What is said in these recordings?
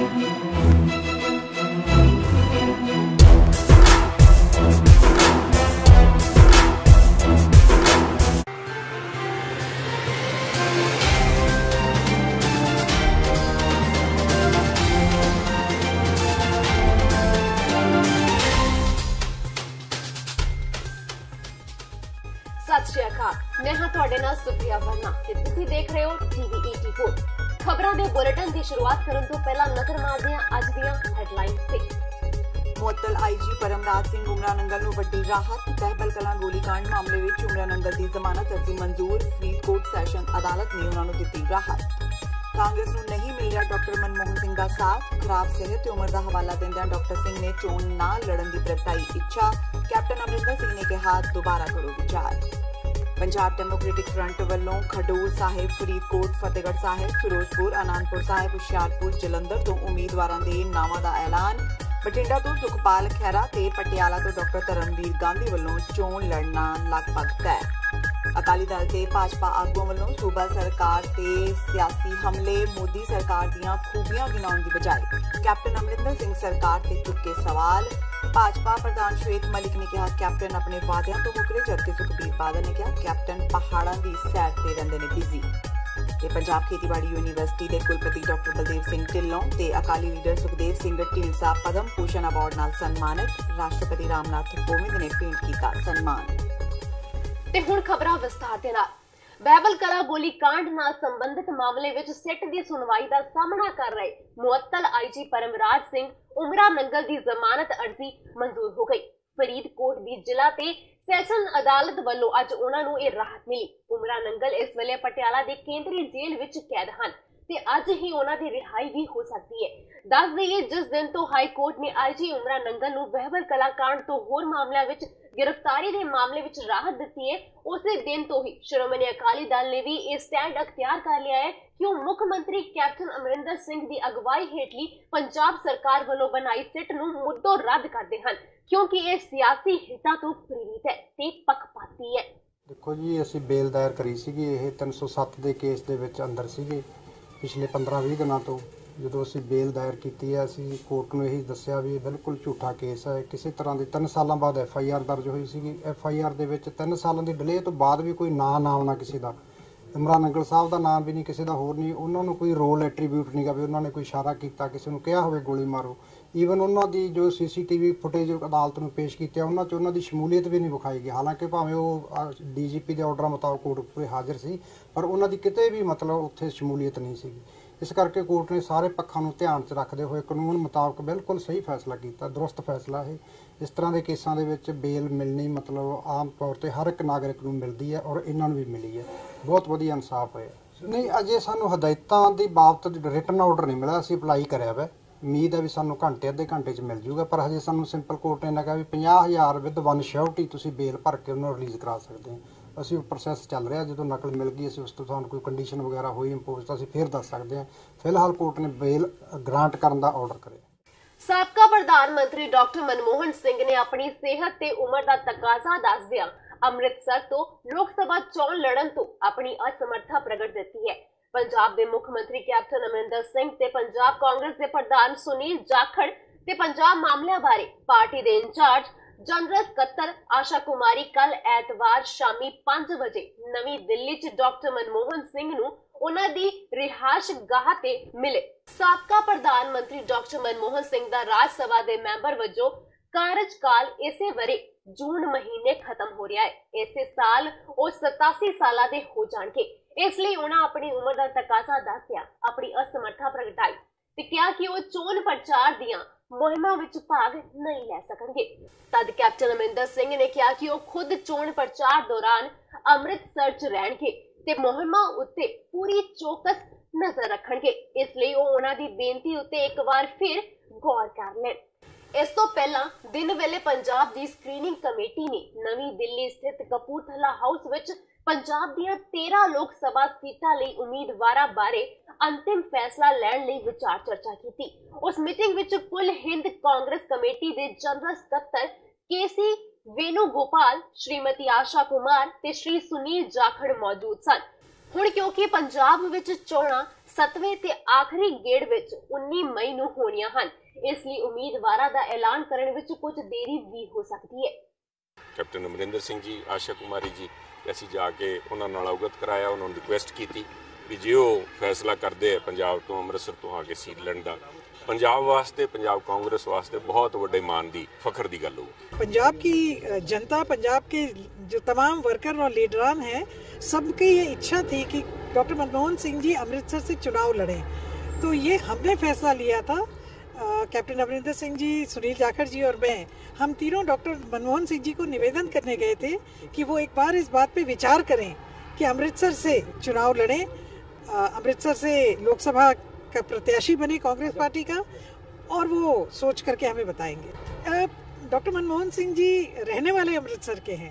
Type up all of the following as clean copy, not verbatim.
सत श्री अकाल, मैं हाँ तुहाडे नाल सुप्रिया वर्मा ते तुसीं देख रहे हो TV 84। खबरां दे बुलेटिन की शुरुआत करन तो पहला नजर मारदे हां अज दीयां हैडलाइनस ते। मुअत्तल IG परमराज सिंह उमरा नंगल नूं वड्डी राहत। बहबल कलां गोलीकांड मामले विच उमरा नंगल दी जमानत अर्जी मंजूर। फरीदकोट सैशन अदालत ने उन्हां नूं दित्ती राहत। कांग्रेस नूं नहीं मिल रहा डॉक्टर मनमोहन सिंह का साथ। खराब सेहत ते उम्र का हवाला देंदियां डॉक्टर सिंह ने चोण ना लड़न की प्रगटाई इच्छा। कैप्टन अमरिंदर सिंह ने कहा दोबारा करो विचार। पंजाब डेमोक्रेटिक फ्रंट वालों खडूर साहिब, फरीदकोट, फतेहगढ़ साहिब, फिरोजपुर, आनंदपुर साहिब, हुशियारपुर, जलंधर तो उम्मीदवारों के नावां का ऐलान। बठिंडा तो सुखपाल खैरा ते पटियाला तो डॉक्टर धर्मवीर गांधी वालों चोण लड़ना लगभग तय। अकाली दल ते भाजपा आगुआं वालों सूबा सरकार ते सियासी हमले। मोदी सरकार दीआं खूबियां गिनाउण दी बजाय कैप्टन अमरिंदर सिंह सरकार ते चुके सवाल। भाजपा प्रधान श्वेत मलिक ने कहा कैप्टन अपने वादियां तो मुकरे, जबकि सुखबीर बादल ने कहा कैप्टन पहाड़ां दी सैर ते रहिंदे ने बिजी। ते पंजाब खेतीबाड़ी यूनीवर्सिटी के कुलपति डॉक्टर बलदेव सिंह ढिल्लों ते अकाली लीडर सुखदेव सिंह ढींडसा पद्म भूषण अवार्ड नाल सन्मानित। राष्ट्रपति रामनाथ कोविंद ने भेंट कीता सन्मान। ते हुण खबरां विस्तार दे नाल। बहबल कला गोलीकांड नाल संबंधित मामले विच सिट दी सुनवाई दा सामना कर रहे मुअत्तल IG परमराज सिंह उमरा नंगल दी जमानत अर्जी मंजूर हो गई। फरीदकोट दी जिला ते सैशन अदालत वालों अज उन्हां नूं इह राहत मिली। उमरा नंगल इस वेले पटियाला दी केंद्री जेल विच कैद हन ते अज ही उन्हां दी रिहाई भी हो सकती है। दस दईए जिस दिन तो हाई कोर्ट ने IG उमरा नंगल नूं बहबल कला कांड तो होर मामलों विच गिरफ्तारी के मामले विच राहत दी है, उसी दिन तो ही श्रोमणी अकाली दल ने भी यह स्टैंड अख्तियार कर लिया है कि वो मुख्यमंत्री कैप्टन अमरिंदर सिंह की अगवाई हेठली पंजाब सरकार वालों बनाई सिट नूं मुद्दों रद्द करते हैं, क्योंकि यह सियासी हितां तो प्रेरित है ते पक्षपाती है। देखो जी, असीं बेल दायर करी सीगी। ये 307 के केस दे विच अंदर सीगे पिछले 15-20 दिनों तो। ਜਦੋਂ ਅਸੀਂ ਬੇਲ ਦਾਇਰ ਕੀਤੀ ਹੈ ਅਸੀਂ ਕੋਰਟ ਨੂੰ ਇਹੀ ਦੱਸਿਆ ਵੀ ਇਹ ਬਿਲਕੁਲ ਝੂਠਾ ਕੇਸ ਹੈ। ਕਿਸੇ ਤਰ੍ਹਾਂ ਦੀ 3 ਸਾਲਾਂ ਬਾਅਦ FIR ਦਰਜ ਹੋਈ ਸੀਗੀ। FIR ਦੇ ਵਿੱਚ 3 ਸਾਲਾਂ ਦੀ ਡਿਲੇ ਤੋਂ ਬਾਅਦ ਵੀ ਕੋਈ ਨਾਂ ਨਾ ਆਉਣਾ ਕਿਸੇ ਦਾ। ਉਮਰਾ ਨੰਗਲ ਸਾਹਿਬ ਦਾ ਨਾਮ ਵੀ ਨਹੀਂ, ਕਿਸੇ ਦਾ ਹੋਰ ਨਹੀਂ। ਉਹਨਾਂ ਨੂੰ ਕੋਈ ਰੋਲ ਐਟਰੀਬਿਊਟ ਨਹੀਂ ਗਾ ਵੀ ਉਹਨਾਂ ਨੇ ਕੋਈ ਇਸ਼ਾਰਾ ਕੀਤਾ, ਕਿਸੇ ਨੂੰ ਕਿਹਾ ਹੋਵੇ ਗੋਲੀ ਮਾਰੋ। ਈਵਨ ਉਹਨਾਂ ਦੀ ਜੋ CCTV ਫੁਟੇਜ ਅਦਾਲਤ ਨੂੰ ਪੇਸ਼ ਕੀਤੇ ਉਹਨਾਂ 'ਚ ਉਹਨਾਂ ਦੀ ਸ਼ਮੂਲੀਅਤ ਵੀ ਨਹੀਂ ਵਿਖਾਈ ਗਈ। ਹਾਲਾਂਕਿ ਭਾਵੇਂ ਉਹ DGP ਦੇ ਆਰਡਰਾਂ ਮੁਤਾਬਕ ਕੋਰਟ ਹਾਜ਼ਰ ਸੀ, ਪਰ ਉਹਨਾਂ ਦੀ ਕਿਤੇ ਵੀ ਮਤਲਬ ਉੱਥੇ ਸ਼ਮੂਲੀਅਤ ਨਹੀਂ ਸੀਗੀ। इस करके कोर्ट ने सारे पक्षों को ध्यान च रखते हुए कानून मुताबक बिल्कुल सही फैसला किया, दुरुस्त फैसला है। इस तरह के केसों के बेल मिलनी मतलब आम तौर पर हर एक नागरिक को मिलती है और इन्हों भी मिली है। बहुत वधिया इंसाफ होया। नहीं अजे सानू हदायतों की बाबत रिटन ऑर्डर नहीं मिला, असीं अप्लाई कराया वा। उम्मीद है भी सानू घंटे अद्धे घंटे च मिल जूगा, पर हजे सानू सिंपल कोर्ट ने कहा भी 50,000 विद वन श्योरिटी तुसीं बेल भर के उन्होंने रिलीज़ करा सकते हैं। ਅਸੀਂ ਪ੍ਰੋਸੈਸ ਚੱਲ ਰਿਹਾ, ਜਦੋਂ ਨਕਲ ਮਿਲ ਗਈ ਅਸੀਂ ਉਸ ਤੋਂ ਤੁਹਾਨੂੰ ਕੋਈ ਕੰਡੀਸ਼ਨ ਵਗੈਰਾ ਹੋਈ ਇੰਪੋਜ਼ ਤਾਂ ਅਸੀਂ ਫਿਰ ਦੱਸ ਸਕਦੇ ਹਾਂ। ਫਿਲਹਾਲ ਕੋਰਟ ਨੇ ਬੇਲ ਗ੍ਰਾਂਟ ਕਰਨ ਦਾ ਆਰਡਰ ਕਰਿਆ। ਸਾਬਕਾ ਪ੍ਰਧਾਨ ਮੰਤਰੀ ਡਾਕਟਰ ਮਨਮੋਹਨ ਸਿੰਘ ਨੇ ਆਪਣੀ ਸਿਹਤ ਤੇ ਉਮਰ ਦਾ ਤਕਾਜ਼ਾ ਦੱਸਦਿਆਂ ਅੰਮ੍ਰਿਤਸਰ ਤੋਂ ਲੋਕ ਸਭਾ ਚੋਣ ਲੜਨ ਤੋਂ ਆਪਣੀ ਅਸਮਰਥਾ ਪ੍ਰਗਟ ਦਿੱਤੀ ਹੈ। ਪੰਜਾਬ ਦੇ ਮੁੱਖ ਮੰਤਰੀ ਕੈਪਟਨ ਅਮਰਿੰਦਰ ਸਿੰਘ ਤੇ ਪੰਜਾਬ ਕਾਂਗਰਸ ਦੇ ਪ੍ਰਧਾਨ ਸੁਨੀਲ ਜਾਖੜ ਤੇ ਪੰਜਾਬ ਮਾਮਲਿਆਂ ਬਾਰੇ ਪਾਰਟੀ ਦੇ ਇੰਚਾਰਜ जनरल सकत्तर आशा कुमारी कल ऐतवार शामी 5 बजे नवी दिल्ली च डॉक्टर मनमोहन सिंह नूं उन्हां दी रिहायश गाह ते मिले। साबका प्रधानमंत्री डॉक्टर मनमोहन सिंह दा राज सभा दे मैंबर वजों कार्यकाल इसे वरे जून महीने खत्म हो रहा है। इसे साल वो 87 साल दे हो जाणगे, इसलिए उन्हां अपनी उम्र दा तकाजा दसदिया अपनी असमर्था प्रगटाई ते कहा कि वो चोण प्रचार दियां मुहिमां विच भाग नहीं लै सकणगे। तद कैप्टन अमरिंदर सिंह ने कहा कि वो खुद चोण प्रचार दौरान अमृतसर च रहणगे ते मुहिमां उत्ते पूरी चौकस नजर रखणगे, इसलिए वो उन्हां दी बेनती उत्ते एक बार फिर गौर कर लैण। इस तो पहला दिन वेले पंजाब दी स्क्रीनिंग कमेटी ने नवी दिल्ली स्थित कपूरथला हाउस विच पंजाब दीआं 13 लोक सभा सीटां लई उम्मीदवारां बारे अंतिम फैसला लैण लई विचार चर्चा की। उस मीटिंग विच कुल हिंद कांग्रेस कमेटी दे जनरल सकत्तर KC वेणुगोपाल, श्रीमती आशा कुमार ते श्री सुनील जाखड़ मौजूद सन। ਹੁਣ ਕਿਉਂਕਿ ਪੰਜਾਬ ਵਿੱਚ ਚੋਣਾਂ 7ਵੇਂ ਤੇ ਆਖਰੀ ਗੇੜ ਵਿੱਚ 19 ਮਈ ਨੂੰ ਹੋਣੀਆਂ ਹਨ, ਇਸ ਲਈ ਉਮੀਦਵਾਰਾਂ ਦਾ ਐਲਾਨ ਕਰਨ ਵਿੱਚ ਕੁਝ ਦੇਰੀ ਵੀ ਹੋ ਸਕਦੀ ਹੈ। ਕੈਪਟਨ ਅਮਰਿੰਦਰ ਸਿੰਘ ਜੀ, ਆਸ਼ਾ ਕੁਮਾਰੀ ਜੀ, ਅਸੀਂ ਜਾ ਕੇ ਉਹਨਾਂ ਨਾਲ ਅਵਗਤ ਕਰਾਇਆ, ਉਹਨਾਂ ਨੂੰ ਰਿਕੁਐਸਟ ਕੀਤੀ ਵੀ ਜੇ ਉਹ ਫੈਸਲਾ ਕਰਦੇ ਆ ਪੰਜਾਬ ਤੋਂ ਅੰਮ੍ਰਿਤਸਰ ਤੋਂ ਆ ਕੇ ਸੀਟ ਲੈਣ ਦਾ, पंजाब वास्ते, पंजाब कांग्रेस वास्ते बहुत बड़े मान दी फख्र दी गल हो। पंजाब की जनता, पंजाब के जो तमाम वर्कर और लीडरान हैं, सबकी ये इच्छा थी कि डॉक्टर मनमोहन सिंह जी अमृतसर से चुनाव लड़ें। तो ये हमने फैसला लिया था, कैप्टन अमरिंदर सिंह जी, सुनील जाखड़ जी और मैं, हम तीनों डॉक्टर मनमोहन सिंह जी को निवेदन करने गए थे कि वो एक बार इस बात पे विचार करें कि अमृतसर से चुनाव लड़ें, अमृतसर से लोकसभा का प्रत्याशी बने कांग्रेस पार्टी का, और वो सोच करके हमें बताएंगे। डॉक्टर मनमोहन सिंह जी रहने वाले अमृतसर के हैं,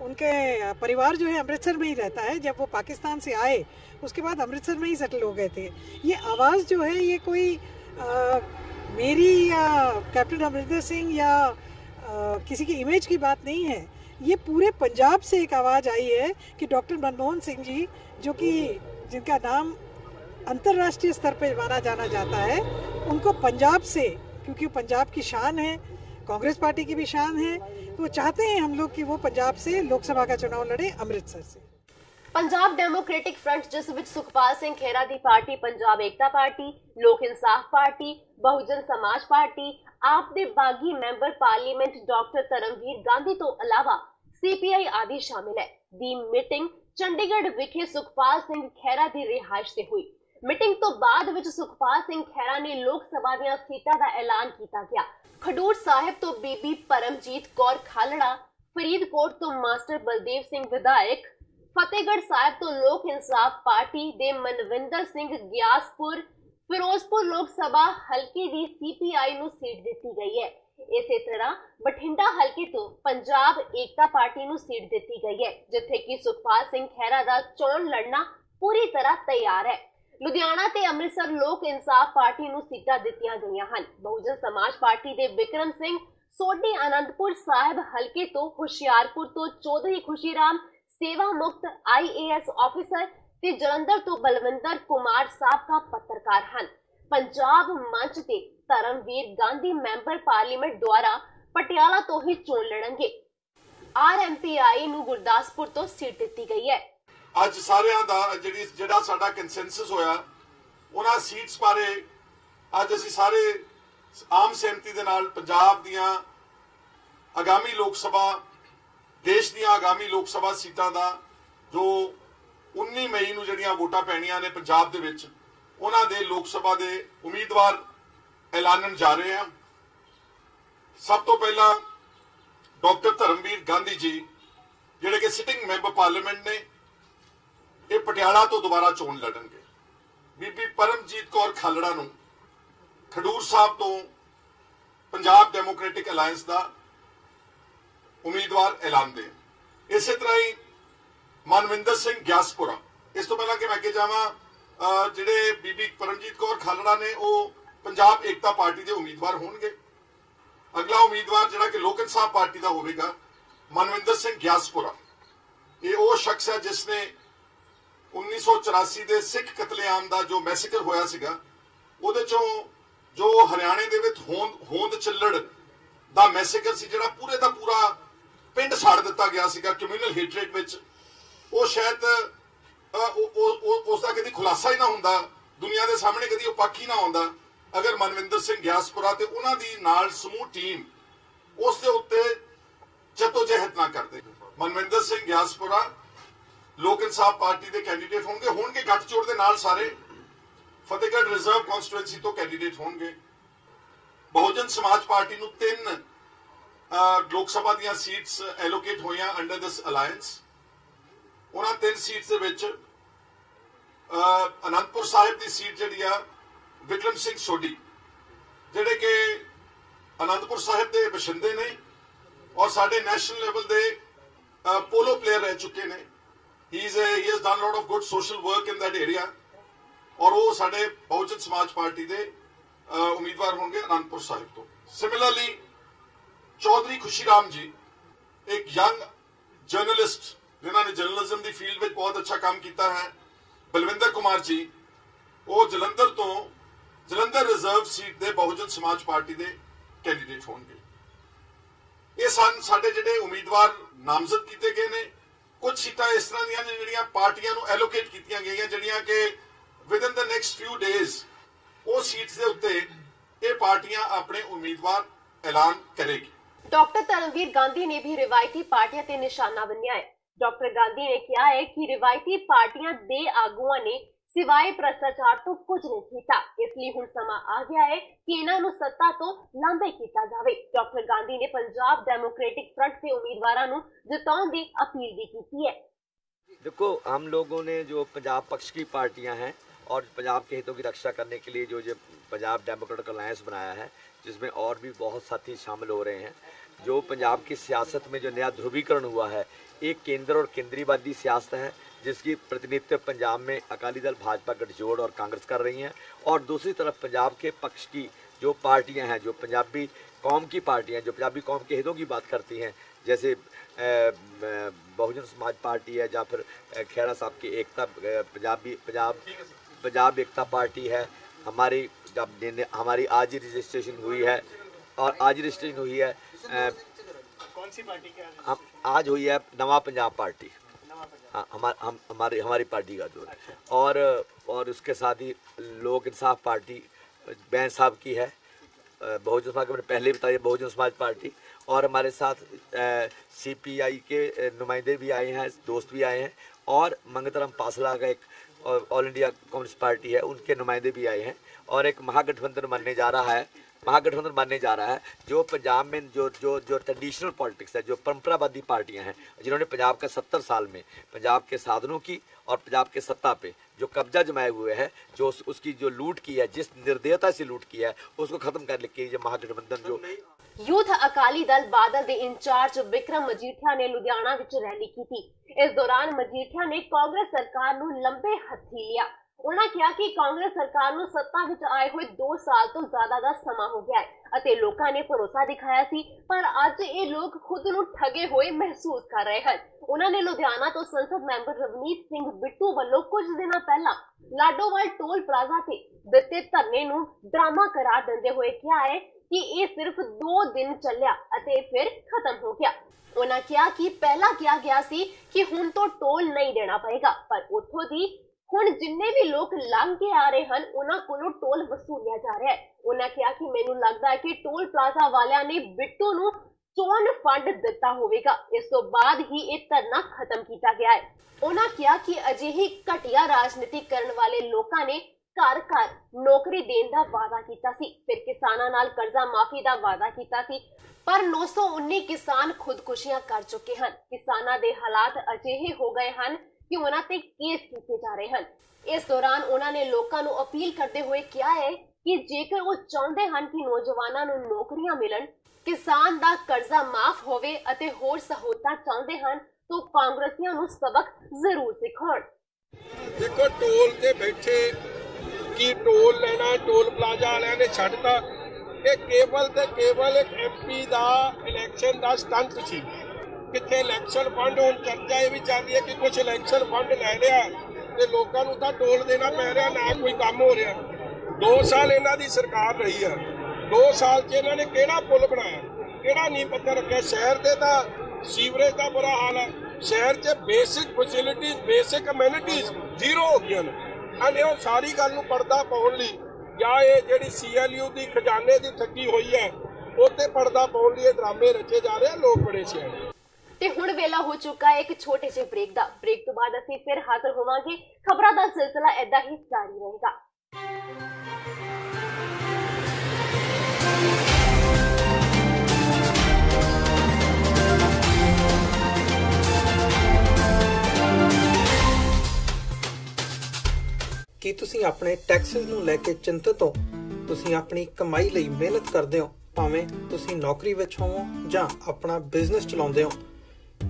उनके परिवार जो है अमृतसर में ही रहता है। जब वो पाकिस्तान से आए उसके बाद अमृतसर में ही सेटल हो गए थे। ये आवाज़ जो है ये कोई मेरी या कैप्टन अमरिंदर सिंह या किसी की इमेज की बात नहीं है, ये पूरे पंजाब से एक आवाज़ आई है कि डॉक्टर मनमोहन सिंह जी, जो कि जिनका नाम अंतर्राष्ट्रीय स्तर पर माना जाना जाता है, उनको पंजाब से, क्योंकि पंजाब की शान है, कांग्रेस पार्टी की भी शान है, तो वो चाहते हैं हम लोग कि वो पंजाब से लोकसभा का चुनाव लड़े अमृतसर से। पंजाब डेमोक्रेटिक फ्रंट, जिस विच सुखपाल सिंह खेरा दी पार्टी, Punjab Ekta party, Lok Insaf party, Bahujan Samaj party, AAP दे बागी member parliament doctor Dharamvir Gandhi तो अलावा सीपीआई आदि शामिल है। दी मीटिंग चंडीगढ़ विखे सुखपाल सिंह खेरा दी रिहाइश से हुई। मीटिंग तो बाद विच सुखपाल सिंह खेरा ने लोक सभा दी सीटां दा ऐलान किया गया। खडूर साहिब तो बीबी परमजीत कौर खालड़ा, फरीदकोट तो मास्टर बलदेव सिंह विधायक, फतेहगढ़ साहिब तो लोक इंसाफ पार्टी दे मनविंदर सिंह ग्यासपुर, फिरोजपुर लोक सभा हल्के दी सीपीआई नूं सीट दित्ती गई है। इसे तरह बठिंडा हल्के तो पंजाब एकता पार्टी नूं सीट दित्ती गई है, जिथे कि सुखपाल सिंह खेरा दा चोण लड़ना पूरी तरह तैयार है। लुधियाना ते अमृतसर लोक इंसाफ पार्टी नूं सीटां दित्तियां गईयां हन। बहुजन समाज पार्टी दे बिक्रम सिंह सोढी आनंदपुर साहिब हल्के तो, हुशियारपुर तो चौधरी खुशीराम सेवा मुक्त IAS ऑफिसर ते जलंधर तो बलविंदर कुमार साहब का पत्रकार हन। पंजाब मंच ते धर्मवीर गांधी मैंबर पार्लीमेंट द्वारा पटियाला तो ही चोण लड़नगे। RMPI नूं गुरदासपुर तो सीट दित्ती गई है। ਅੱਜ ਸਾਰਿਆਂ ਦਾ ਜਿਹੜਾ ਸਾਡਾ ਕੰਸੈਂਸਸ ਹੋਇਆ ਉਹਨਾਂ ਸੀਟਸ ਬਾਰੇ ਅੱਜ ਅਸੀਂ ਸਾਰੇ ਆਮ ਸਹਿਮਤੀ ਦੇ ਨਾਲ ਪੰਜਾਬ ਦੀਆਂ ਆਗਾਮੀ ਲੋਕ ਸਭਾ, ਦੇਸ਼ ਦੀਆਂ ਆਗਾਮੀ ਲੋਕ ਸਭਾ ਸੀਟਾਂ ਦਾ ਜੋ 19 ਮਈ ਨੂੰ ਜਿਹੜੀਆਂ ਵੋਟਾਂ ਪੈਣੀਆਂ ਨੇ ਪੰਜਾਬ ਦੇ ਵਿੱਚ, ਉਹਨਾਂ ਦੇ ਲੋਕ ਸਭਾ ਦੇ ਉਮੀਦਵਾਰ ਐਲਾਨਣ ਜਾ ਰਹੇ ਹਾਂ। ਸਭ ਤੋਂ ਪਹਿਲਾਂ ਡਾਕਟਰ ਧਰਮਵੀਰ ਗਾਂਧੀ ਜੀ, ਜਿਹੜੇ ਕਿ ਸਿਟਿੰਗ ਮੈਂਬਰ ਪਾਰਲੀਮੈਂਟ ਨੇ, ਇਹ ਪਟਿਆਲਾ ਤੋਂ ਦੁਬਾਰਾ ਚੋਣ ਲੜਨਗੇ। ਬੀਬੀ ਪਰਮਜੀਤ ਕੌਰ ਖਾਲੜਾ ਨੂੰ ਖਡੂਰ ਸਾਹਿਬ ਤੋਂ ਪੰਜਾਬ ਡੈਮੋਕ੍ਰੈਟਿਕ ਅਲਾਇੰਸ ਦਾ ਉਮੀਦਵਾਰ ਐਲਾਨਦੇ। ਇਸੇ ਤਰ੍ਹਾਂ ਹੀ ਮਨਵਿੰਦਰ ਸਿੰਘ ਗਿਆਸਪੁਰਾ, ਇਸ ਤੋਂ ਪਹਿਲਾਂ ਕਿ ਮੈਂ ਅੱਗੇ ਜਾਵਾਂ, ਜਿਹੜੇ ਬੀਬੀ ਪਰਮਜੀਤ ਕੌਰ ਖਾਲੜਾ ਨੇ ਉਹ ਪੰਜਾਬ ਏਕਤਾ ਪਾਰਟੀ ਦੇ ਉਮੀਦਵਾਰ ਹੋਣਗੇ। ਅਗਲਾ ਉਮੀਦਵਾਰ ਜਿਹੜਾ ਕਿ ਲੋਕ ਇਨਸਾਫ ਪਾਰਟੀ ਦਾ ਹੋਵੇਗਾ, ਮਨਵਿੰਦਰ ਸਿੰਘ ਗਿਆਸਪੁਰਾ। ਇਹ ਉਹ ਸ਼ਖਸ ਹੈ ਜਿਸ ਨੇ 1984 ਦੇ ਸਿੱਖ ਕਤਲੇਆਮ ਦਾ ਜੋ ਮੈਸੇਕਰ ਹੋਇਆ ਸੀਗਾ, ਉਹਦੇ ਚੋਂ ਜੋ ਹਰਿਆਣੇ ਦੇ ਵਿੱਚ ਹੋਂਦ ਚੱਲੜ ਦਾ ਮੈਸੇਕਰ ਸੀ, ਜਿਹੜਾ ਪੂਰੇ ਦਾ ਪੂਰਾ ਪਿੰਡ ਸਾੜ ਦਿੱਤਾ ਗਿਆ ਸੀਗਾ ਕਮਿਊਨਲ ਹੇਟਰੇਟ ਵਿੱਚ, ਉਹ ਸ਼ਾਇਦ ਉਸ ਦਾ ਕਦੀ ਖੁਲਾਸਾ ਹੀ ਨਾ ਹੁੰਦਾ, ਦੁਨੀਆ ਦੇ ਸਾਹਮਣੇ ਕਦੀ ਉਹ ਪੱਖ ਹੀ ਨਾ ਆਉਂਦਾ, ਅਗਰ ਮਨਵਿੰਦਰ ਸਿੰਘ ਗਿਆਸਪੁਰਾ ਤੇ ਉਹਨਾਂ ਦੀ ਨਾਲ ਸਮੂਹ ਟੀਮ ਉਸ ਦੇ ਉੱਤੇ ਜਦੋਜਹਿਦ ਨਾ ਕਰਦੇ। ਮਨਵਿੰਦਰ ਸਿੰਘ ਗਿਆਸਪੁਰਾ ਲੋਕ ਇਨਸਾਫ ਪਾਰਟੀ ਦੇ ਕੈਂਡੀਡੇਟ ਹੋਣਗੇ ਗੱਠਜੋੜ ਦੇ ਨਾਲ ਸਾਰੇ ਫਤਿਹਗੜ੍ਹ ਰਿਜ਼ਰਵ ਕਨਸਟੀਟੂਐਂਸੀ ਤੋਂ ਕੈਂਡੀਡੇਟ ਹੋਣਗੇ। ਬਹੁਜਨ ਸਮਾਜ ਪਾਰਟੀ ਨੂੰ 3 ਲੋਕ ਸਭਾ ਦੀਆਂ ਸੀਟਸ ਐਲੋਕੇਟ ਹੋਈਆਂ ਅੰਡਰ ਦਿਸ ਅਲਾਇੰਸ। ਉਹਨਾਂ 3 ਸੀਟਸ ਦੇ ਵਿੱਚ ਅਨੰਦਪੁਰ ਸਾਹਿਬ ਦੀ ਸੀਟ ਜਿਹੜੀ ਆ ਵਿਕਰਮ ਸਿੰਘ ਸੋਢੀ, ਜਿਹੜੇ ਕਿ ਅਨੰਦਪੁਰ ਸਾਹਿਬ ਦੇ ਬਸ਼ਿੰਦੇ ਨੇ ਔਰ ਸਾਡੇ ਨੈਸ਼ਨਲ ਲੈਵਲ ਦੇ ਪੋਲੋ ਪਲੇਅਰ ਰਹਿ ਚੁੱਕੇ ਨੇ। he has done a lot of good social work in that area, और वो साढ़े बहुजन समाज पार्टी दे उम्मीदवार होंगे अनंतपुर साहिब तो। सिमिलरली चौधरी खुशीराम जी एक यंग जर्नलिस्ट जिन्होंने जर्नलिज्म की फील्ड में बहुत अच्छा काम किया है, ਬਲਵਿੰਦਰ ਕੁਮਾਰ ਜੀ ਉਹ ਜਲੰਧਰ ਰਿਜ਼ਰਵ ਸੀਟ ਦੇ ਬਹੁਜਨ ਸਮਾਜ ਪਾਰਟੀ ਦੇ ਕੈਂਡੀਡੇਟ ਹੋਣਗੇ। ਇਹ ਸਾਡੇ ਜਿਹੜੇ ਉਮੀਦਵਾਰ ਨਾਮਜ਼ਦ ਕੀਤੇ ਗਏ ਨੇ। ਕੁਝ ਸੀਟਾਂ ਇਸ ਤਰ੍ਹਾਂ ਦੀਆਂ ਨੇ ਜਿਹੜੀਆਂ ਪਾਰਟੀਆਂ ਨੂੰ ਐਲੋਕੇਟ ਕੀਤੀਆਂ ਗਈਆਂ, ਜਿਹੜੀਆਂ ਕਿ ਵਿਦਨ ਦ ਨੈਕਸਟ ਫਿਊ ਡੇਜ਼ ਉਹ ਸੀਟਸ ਦੇ ਉੱਤੇ ਇਹ ਪਾਰਟੀਆਂ ਆਪਣੇ ਉਮੀਦਵਾਰ ਐਲਾਨ ਕਰੇਗੀ। डॉक्टर धर्मवीर गांधी ने भी रिवायती पार्टियां ते निशाना बन्निया है। डॉक्टर गांधी ने कहा है कि रिवायती पार्टियां दे आगुआं ने सिवाय भ्रष्टाचार तो कुछ नहीं किया, इसलिए हुण समा आ गया है कि इन्हां नूं सत्ता तो लांभे कीता जावे। डॉक्टर गांधी ने पंजाब डेमोक्रेटिक फ्रंट से उम्मीदवारां नूं जिताउण दी अपील भी की है। देखो, हम लोगों ने जो पंजाब पक्ष की पार्टियां हैं और पंजाब के हितों की रक्षा करने के लिए जो पंजाब डेमोक्रेटिक अलायंस बनाया है, जिसमें और भी बहुत साथी शामिल हो रहे हैं। जो पंजाब की सियासत में जो नया ध्रुवीकरण हुआ है, एक केंद्र और केंद्रीयवादी सियासत है जिसकी प्रतिनिधित्व पंजाब में अकाली दल, भाजपा गठजोड़ और कांग्रेस कर रही हैं, और दूसरी तरफ पंजाब के पक्ष की जो पार्टियां हैं, जो पंजाबी कौम की पार्टियां, जो पंजाबी कौम के हितों की बात करती हैं, जैसे बहुजन समाज पार्टी है, या फिर खेड़ा साहब की एकता पंजाब एकता पार्टी है। हमारी आज ही रजिस्ट्रेशन हुई है, और आज रजिस्ट्रेशन हुई है कौन सी पार्टी के आज हुई है नवा पंजाब पार्टी। हाँ, हमारी पार्टी का जो और उसके साथ ही लोक इंसाफ पार्टी बैन साहब की है। बहुजन समाज, मैंने पहले बताया, बहुजन समाज पार्टी। और हमारे साथ CPI के नुमाइंदे भी आए हैं, दोस्त भी आए हैं, और मंगतराम पासला का एक ऑल इंडिया कम्युनिस्ट पार्टी है, उनके नुमाइंदे भी आए हैं। और एक महागठबंधन बनने जा रहा है, जो पंजाब में जो ट्रेडिशनल पॉलिटिक्स है, जो परंपरावादी पार्टियां हैं, जिन्होंने पंजाब का 70 साल में पंजाब के साधनों की और पंजाब के सत्ता पे जो कब्जा जमाए हुए है, जो उसकी जो लूट की है, जिस निर्दयता से लूट किया है, उसको खत्म करने के लिए महागठबंधन जो यूथ अकाली दल बादल के इंचार्ज विक्रम मजीठिया ने लुधियाना विच रैली की थी। इस दौरान मजीठिया ने कांग्रेस सरकार नूं लंबे हथी लिया। उन्होंने कहा कि कांग्रेस सरकार नूं सत्ता विच आए हुए 2 साल तो ज्यादा दा समा हो गया है अते लोकां ने भरोसा दिखाया सी, पर अज ये लोग खुद नूं ठगे हुए महसूस कर रहे हैं। उन्होंने लुधियाना तो संसद मैंबर रवनीत सिंह बिट्टू वालों कुछ दिन पहला लाडोवाल टोल प्लाजा ते दिते धरने नूं ड्रामा करार देंदे हुए कहा है कि ये सिर्फ 2 दिन चलिया अते फिर खत्म हो गया। उन्होंने कहा कि पहला कहा गया सी कि हुण तो टोल नहीं देना पएगा, पर उत्थों दी हुण जिन्ने भी लोग लंघ के आ रहे हैं उन्हां कोलों टोल वसूलिया जा रहा है। उन्होंने कहा कि मैनूं लगदा है कि टोल प्लाजा वालियां ने बिट्टू नूं चोन फंड दिता होवेगा, इस तो बाद ही ये धरना खत्म किया गया है। उन्होंने कहा कि अजिही घटिया राजनीति करने वाले लोगों ने घर घर नौकरी देने का वादा किया सी, फिर किसानां नाल कर्जा माफी का वादा किया सी, पर 919 किसान खुदकुशियां कर चुके हैं। किसानां दे हालात अजिहे हो गए हैं कि उन्हां ते केस कीते जा रहे हैं। इस दौरान उन्होंने लोगों को अपील करते हुए कहा है कि जेकर वो चाहते हैं कि नौजवानों को नौकरियां मिलन, किसान दा कर्जा माफ होवे अते होर सहूलतां चाहते हैं, तो कांग्रेसियां नूं सबक जरूर सिखाउण। देखो, टोल ते बैठे की टोल लेना, टोल प्लाजा वालियां ने छड्डता, ये केवल ते केवल एक MP दा इलैक्शन दा स्टंट सी। किथे इलैक्शन फंड हुण चर्चा ये भी चल रही है कि कुछ इलैक्शन फंड लै लिया ते लोकां नूं तां टोल देना पै रहा, ना कोई काम हो रहा। 2 साल इन्हां दी सरकार रही है, 2 साल च इन्हां ने किहड़ा पुल बनाया, किहड़ा नींह पत्थर रखिया। शहर दे तां सीवरेज का बुरा हाल है, शहर च basic facilities, basic communities zero हो गई हैं। अने वो सारी गल नूं पर्दा पाउण लई या ये जिहड़ी CLU दी खजाने दी ठगी हुई है उत्ते पर्दा पाउण लई ड्रामे रचे जा रहे हैं। लोग बड़े सियाणे ते हुण वेला हो चुका है एक छोटे से ब्रेक दा। ब्रेक तो बाद असीं फिर हाजिर होवांगे। खबरां दा सिलसिला ऐदा ही जारी रहेगा। ਕੀ ਤੁਸੀਂ ਆਪਣੇ ਟੈਕਸਿਸ ਨੂੰ ਲੈ ਕੇ ਚਿੰਤਤ ਹੋ? ਤੁਸੀਂ ਆਪਣੀ ਕਮਾਈ ਲਈ ਮਿਹਨਤ ਕਰਦੇ ਹੋ, ਭਾਵੇਂ ਤੁਸੀਂ ਨੌਕਰੀ ਵਿੱਚ ਹੋਵੋ ਜਾਂ ਆਪਣਾ ਬਿਜ਼ਨਸ ਚਲਾਉਂਦੇ ਹੋ।